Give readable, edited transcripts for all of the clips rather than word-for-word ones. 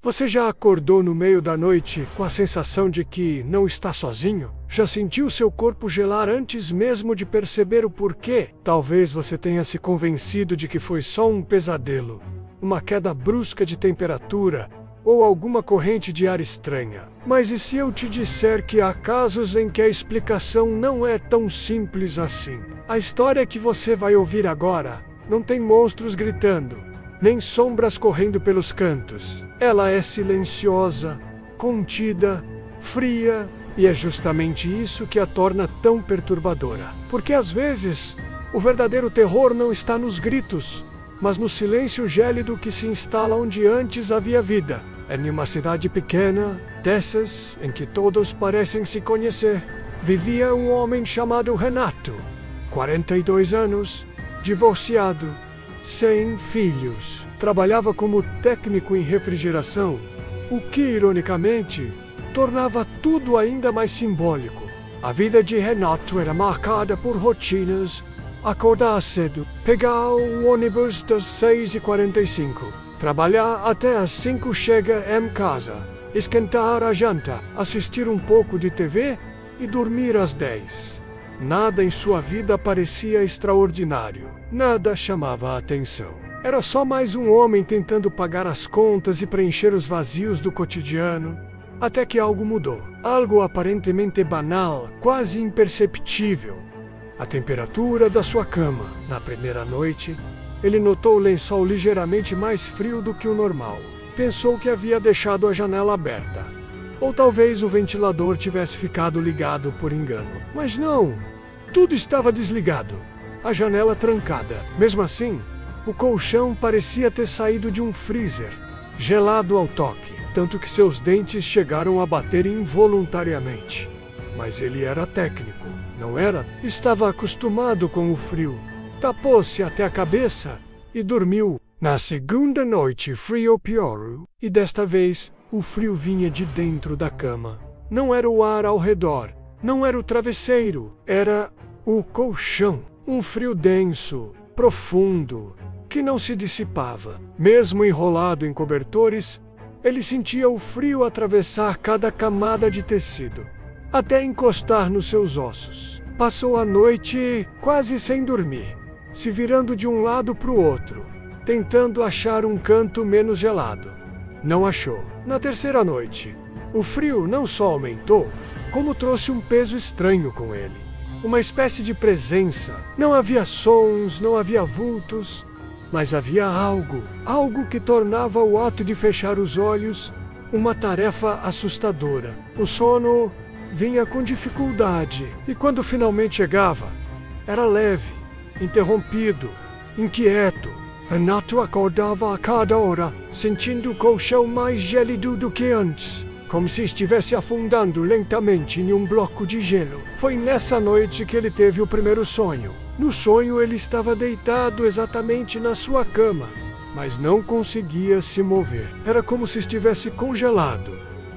Você já acordou no meio da noite com a sensação de que não está sozinho? Já sentiu seu corpo gelar antes mesmo de perceber o porquê? Talvez você tenha se convencido de que foi só um pesadelo, uma queda brusca de temperatura ou alguma corrente de ar estranha. Mas e se eu te disser que há casos em que a explicação não é tão simples assim? A história que você vai ouvir agora não tem monstros gritando, nem sombras correndo pelos cantos. Ela é silenciosa, contida, fria, e é justamente isso que a torna tão perturbadora. Porque às vezes, o verdadeiro terror não está nos gritos, mas no silêncio gélido que se instala onde antes havia vida. É em uma cidade pequena, dessas em que todos parecem se conhecer, vivia um homem chamado Renato, 42 anos, divorciado, sem filhos. Trabalhava como técnico em refrigeração, o que, ironicamente, tornava tudo ainda mais simbólico. A vida de Renato era marcada por rotinas: acordar cedo, pegar o ônibus das 6h45, trabalhar até às 5, chega em casa, esquentar a janta, assistir um pouco de TV e dormir às 10. Nada em sua vida parecia extraordinário. Nada chamava a atenção. Era só mais um homem tentando pagar as contas e preencher os vazios do cotidiano, até que algo mudou. Algo aparentemente banal, quase imperceptível. A temperatura da sua cama. Na primeira noite, ele notou o lençol ligeiramente mais frio do que o normal. Pensou que havia deixado a janela aberta. Ou talvez o ventilador tivesse ficado ligado por engano. Mas não! Tudo estava desligado. A janela trancada. Mesmo assim, o colchão parecia ter saído de um freezer, gelado ao toque, tanto que seus dentes chegaram a bater involuntariamente. Mas ele era técnico, não era? Estava acostumado com o frio. Tapou-se até a cabeça e dormiu. Na segunda noite, frio piorou, e desta vez, o frio vinha de dentro da cama. Não era o ar ao redor, não era o travesseiro, era o colchão. Um frio denso, profundo, que não se dissipava. Mesmo enrolado em cobertores, ele sentia o frio atravessar cada camada de tecido, até encostar nos seus ossos. Passou a noite quase sem dormir, se virando de um lado para o outro, tentando achar um canto menos gelado. Não achou. Na terceira noite, o frio não só aumentou, como trouxe um peso estranho com ele. Uma espécie de presença. Não havia sons, não havia vultos, mas havia algo que tornava o ato de fechar os olhos uma tarefa assustadora. O sono vinha com dificuldade, e quando finalmente chegava, era leve, interrompido, inquieto. Renato acordava a cada hora, sentindo o colchão mais gélido do que antes, como se estivesse afundando lentamente em um bloco de gelo. Foi nessa noite que ele teve o primeiro sonho. No sonho, ele estava deitado exatamente na sua cama, mas não conseguia se mover. Era como se estivesse congelado.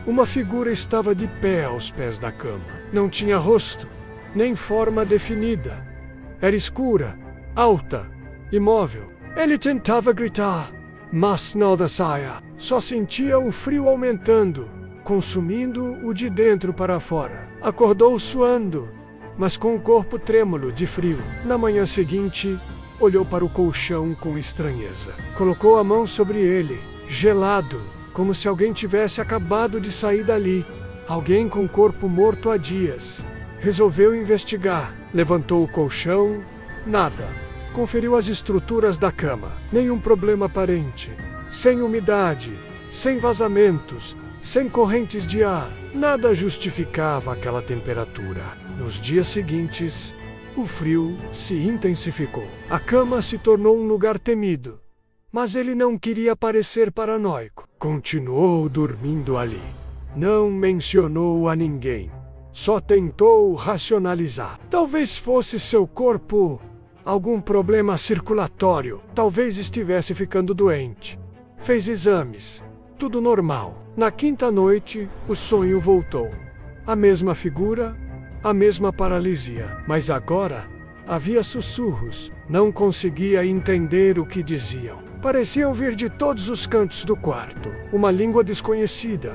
Uma figura estava de pé aos pés da cama. Não tinha rosto, nem forma definida. Era escura, alta, imóvel. Ele tentava gritar, mas nada saía. Só sentia o frio aumentando, consumindo-o de dentro para fora. Acordou suando, mas com o corpo trêmulo de frio. Na manhã seguinte, olhou para o colchão com estranheza. Colocou a mão sobre ele, gelado, como se alguém tivesse acabado de sair dali. Alguém com o corpo morto há dias. Resolveu investigar. Levantou o colchão. Nada. Conferiu as estruturas da cama. Nenhum problema aparente. Sem umidade, sem vazamentos, sem correntes de ar. Nada justificava aquela temperatura. Nos dias seguintes, o frio se intensificou. A cama se tornou um lugar temido. Mas ele não queria parecer paranoico. Continuou dormindo ali. Não mencionou a ninguém. Só tentou racionalizar. Talvez fosse seu corpo algum problema circulatório. Talvez estivesse ficando doente. Fez exames. Tudo normal. Na quinta noite, o sonho voltou. A mesma figura, a mesma paralisia. Mas agora, havia sussurros. Não conseguia entender o que diziam. pareciam vir de todos os cantos do quarto. Uma língua desconhecida,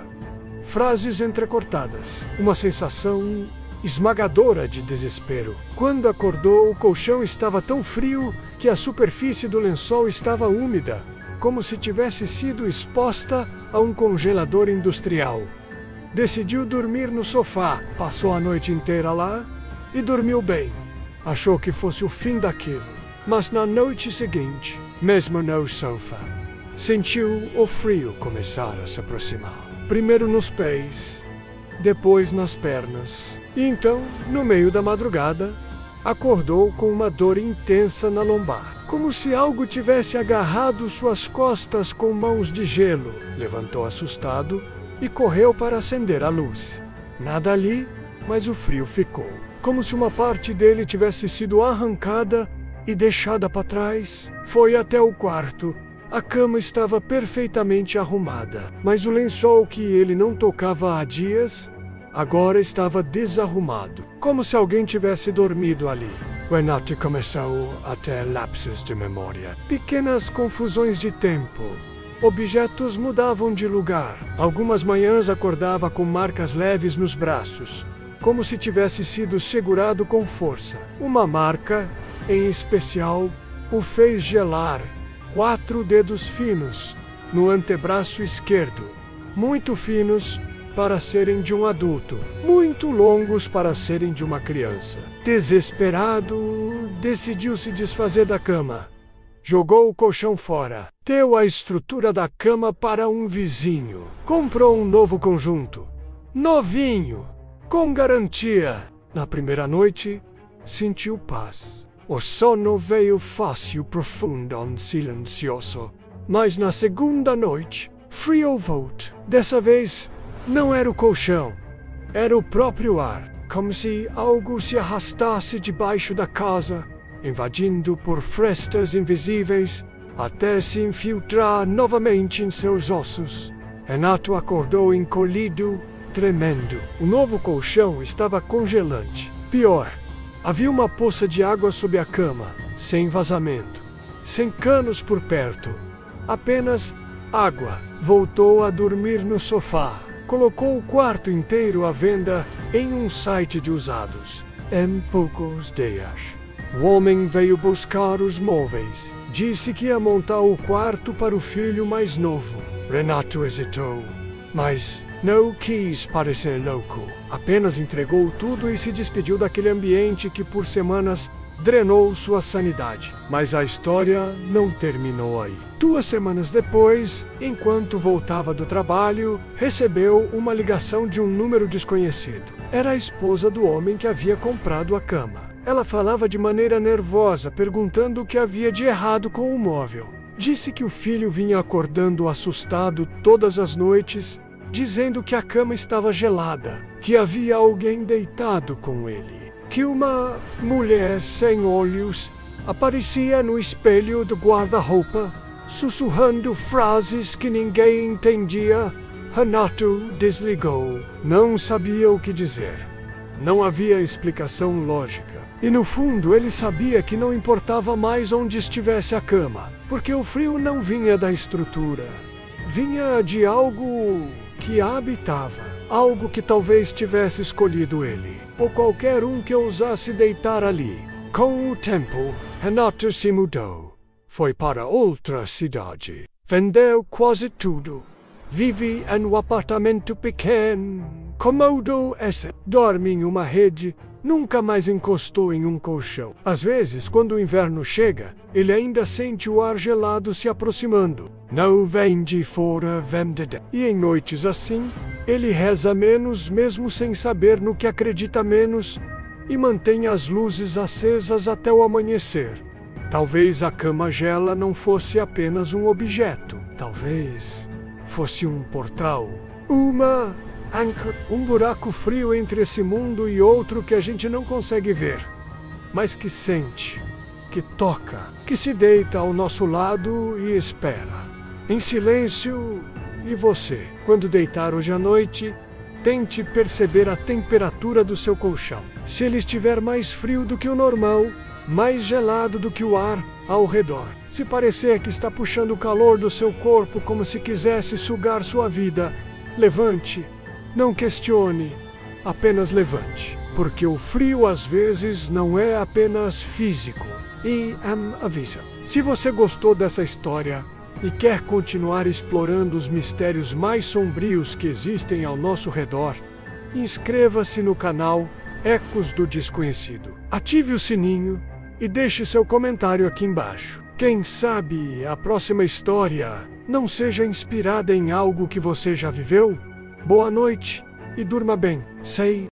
frases entrecortadas, uma sensação esmagadora de desespero. Quando acordou, o colchão estava tão frio que a superfície do lençol estava úmida, como se tivesse sido exposta a um congelador industrial. Decidiu dormir no sofá, passou a noite inteira lá e dormiu bem. Achou que fosse o fim daquilo, mas na noite seguinte, mesmo no sofá, sentiu o frio começar a se aproximar. Primeiro nos pés, depois nas pernas. E então, no meio da madrugada, acordou com uma dor intensa na lombar, como se algo tivesse agarrado suas costas com mãos de gelo. Levantou assustado e correu para acender a luz. Nada ali, mas o frio ficou, como se uma parte dele tivesse sido arrancada e deixada para trás. Foi até o quarto. A cama estava perfeitamente arrumada, mas o lençol que ele não tocava há dias agora estava desarrumado, como se alguém tivesse dormido ali. Renato começou a ter lapsos de memória, pequenas confusões de tempo. Objetos mudavam de lugar. Algumas manhãs acordava com marcas leves nos braços, como se tivesse sido segurado com força. Uma marca, em especial, o fez gelar. 4 dedos finos no antebraço esquerdo, muito finos para serem de um adulto, muito longos para serem de uma criança. Desesperado, decidiu se desfazer da cama. Jogou o colchão fora, deu a estrutura da cama para um vizinho. Comprou um novo conjunto, novinho, com garantia. Na primeira noite, sentiu paz. O sono veio fácil, profundo e silencioso. Mas na segunda noite, frio voltou. Dessa vez, não era o colchão, era o próprio ar, como se algo se arrastasse debaixo da casa, invadindo por frestas invisíveis, até se infiltrar novamente em seus ossos. Renato acordou encolhido, tremendo. O novo colchão estava congelante. Pior, havia uma poça de água sob a cama, sem vazamento, sem canos por perto, apenas água. Voltou a dormir no sofá. Colocou o quarto inteiro à venda em um site de usados. Em poucos dias, o homem veio buscar os móveis. Disse que ia montar o quarto para o filho mais novo. Renato hesitou, mas não quis parecer louco. Apenas entregou tudo e se despediu daquele ambiente que por semanas drenou sua sanidade. Mas a história não terminou aí. 2 semanas depois, enquanto voltava do trabalho, recebeu uma ligação de um número desconhecido. Era a esposa do homem que havia comprado a cama. Ela falava de maneira nervosa, perguntando o que havia de errado com o móvel. Disse que o filho vinha acordando assustado todas as noites, dizendo que a cama estava gelada, que havia alguém deitado com ele, que uma mulher sem olhos aparecia no espelho do guarda-roupa, sussurrando frases que ninguém entendia. Renato desligou. Não sabia o que dizer. Não havia explicação lógica. E no fundo ele sabia que não importava mais onde estivesse a cama, porque o frio não vinha da estrutura. Vinha de algo que a habitava. Algo que talvez tivesse escolhido ele, ou qualquer um que ousasse deitar ali. Com o tempo, Renato se mudou. Foi para outra cidade. Vendeu quase tudo. Vive em um apartamento pequeno, cômodo. Dorme em uma rede. Nunca mais encostou em um colchão. Às vezes, quando o inverno chega, ele ainda sente o ar gelado se aproximando. Não vem de fora, vem de dentro. E em noites assim, ele reza menos, mesmo sem saber no que acredita menos, e mantém as luzes acesas até o amanhecer. Talvez a cama gela não fosse apenas um objeto. Talvez fosse um portal. Uma anchor, um buraco frio entre esse mundo e outro que a gente não consegue ver, mas que sente, que toca, que se deita ao nosso lado e espera, em silêncio. E você, quando deitar hoje à noite, tente perceber a temperatura do seu colchão. Se ele estiver mais frio do que o normal, mais gelado do que o ar, ao redor. Se parecer que está puxando o calor do seu corpo como se quisesse sugar sua vida, levante. Não questione, apenas levante. Porque o frio às vezes não é apenas físico. E avisa. Se você gostou dessa história e quer continuar explorando os mistérios mais sombrios que existem ao nosso redor, inscreva-se no canal Ecos do Desconhecido. Ative o sininho e deixe seu comentário aqui embaixo. Quem sabe a próxima história não seja inspirada em algo que você já viveu? Boa noite e durma bem. Sei.